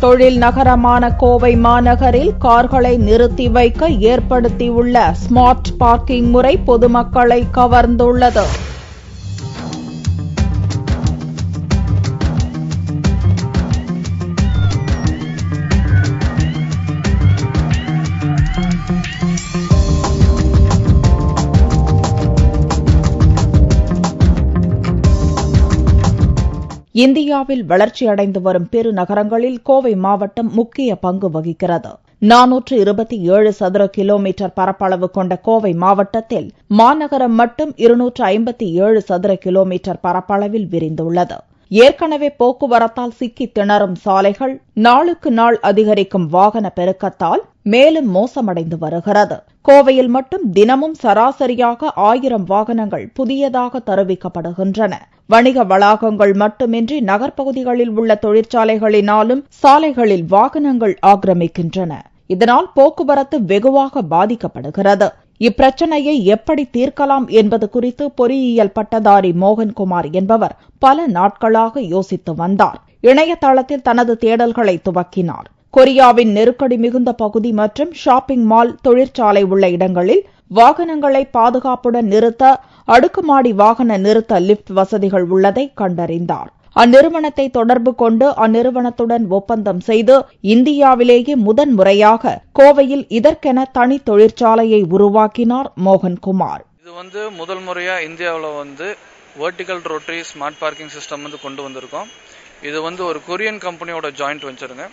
தொழில் நகரமான கோவை மாநகரில் கார்களை நிறுத்தி வைக்க ஏற்படுத்தியுள்ள ஸ்மார்ட் பார்க்கிங் முறை பொதுமக்களை கவர்ந்துள்ளது. இந்தியாவில் வளர்ச்சியடைந்து வரும் பெருநகரங்களில் கோவை மாவட்டம் முக்கிய பங்கு வகிக்கிறது. 427 சதுர கிலோமீட்டர் பரப்பளவு கொண்ட கோவை மாவட்டத்தில் மாநகரம் மட்டும் 257 சதுர கிலோமீட்டர் பரப்பளவில் விரிந்துள்ளது. ஏற்கனவே போக்குவரத்தால் சிக்கி திணறும் சாலைகள் நாளுக்கு நாள் அதிகரிக்கும் வாகன பெருக்கத்தால் மேலும் மோசமடைந்து வருகிறது. கோவையில் மட்டும் தினமும் சராசரியாக 1000 வாகனங்கள் புதியதாக தருவிக்கப்படுகின்றன. வணிக வளாகங்கள் மட்டுமின்றி நகர்ப்பகுதிகளில் உள்ள தொழிற்சாலைகளினாலும் சாலைகளில் வாகனங்கள் ஆக்கிரமிக்கின்றன. இதனால் போக்குவரத்து வெகுவாக பாதிக்கப்படுகிறது. இப்பிரச்சனையை எப்படி தீர்க்கலாம் என்பது குறித்து பொறியியல் பட்டதாரி மோகன்குமார் என்பவர் பல நாட்களாக யோசித்து வந்தார். இணையதளத்தில் தனது தேடல்களை துவக்கினார். கொரியாவின் நெருக்கடி மிகுந்த பகுதி மற்றும் ஷாப்பிங் மால், தொழிற்சாலை உள்ள இடங்களில் வாகனங்களை பாதுகாப்புடன் நிறுத்த அடுக்குமாடி வாகன நிறுத்த லிப்ட் வசதிகள் உள்ளதை கண்டறிந்தார். அந்நிறுவனத்தை தொடர்பு கொண்டு அந்நிறுவனத்துடன் ஒப்பந்தம் செய்து இந்தியாவிலேயே முதன்முறையாக கோவையில் இதற்கென தனி தொழிற்சாலையை உருவாக்கினார் மோகன்குமார். இது முதல் முறையா இந்தியாவில் vertical rotary smart parking system கொண்டு வந்திருக்கோம். இது ஒரு கொரியன் கம்பெனியோட ஜாயிண்ட் வெஞ்சருங்க.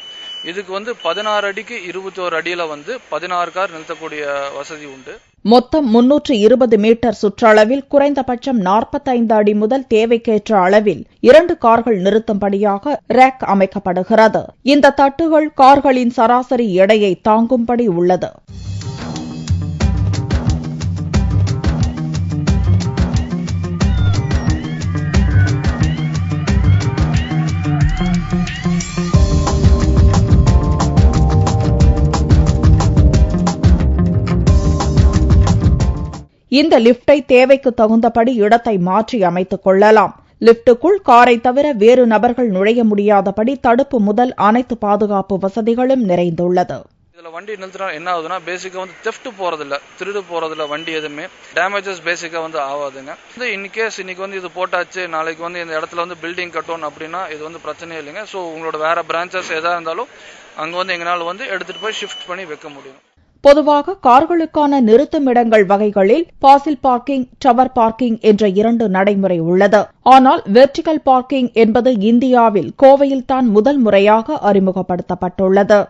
இதுக்கு 16 அடிக்கு 21 அடியில 16 கார் நிறுத்தக்கூடிய வசதி உண்டு. மொத்தம் 320 மீட்டர் சுற்றளவில் குறைந்தபட்சம் 45 அடி முதல் தேவைக்கேற்ற அளவில் 2 கார்கள் நிறுத்தும்படியாக ரேக் அமைக்கப்படுகிறது. இந்த தட்டுகள் கார்களின் சராசரி எடையை தாங்கும்படி உள்ளது. இந்த லிப்டை தேவைக்கு தகுந்தபடி இடத்தை மாற்றி அமைத்துக் கொள்ளலாம். லிப்டுக்குள் காரை தவிர வேறு நபர்கள் நுழைய முடியாதபடி தடுப்பு முதல் அனைத்து பாதுகாப்பு வசதிகளும் நிறைந்துள்ளது. இதுல வண்டி நிறுத்தினா என்ன ஆகுதுன்னா, பேசிக்கா தெஃப்ட் போறதில்ல, திருடு போறதில்ல, வண்டி எதுவுமே டேமேஜஸ் பேசிக்கா ஆகாதுங்க. இன்கேஸ் இன்னைக்கு இது போட்டாச்சு, நாளைக்கு இந்த இடத்துல பில்டிங் கட்டணும் அப்படின்னா இது பிரச்சனையே இல்லைங்க. ஸோ உங்களோட வேற பிரான்ச்சஸ் எதா இருந்தாலும் அங்க எங்களால் எடுத்துட்டு போய் ஷிஃப்ட் பண்ணி வைக்க முடியும். பொதுவாக கார்களுக்கான நிறுத்துமிடங்கள் வகைகளில் பாசில் பார்க்கிங், டவர் பார்க்கிங் என்ற 2 நடைமுறை உள்ளது. ஆனால் வெர்டிகல் பார்க்கிங் என்பது இந்தியாவில் கோவையில்தான் முதல் முறையாக அறிமுகப்படுத்தப்பட்டுள்ளது.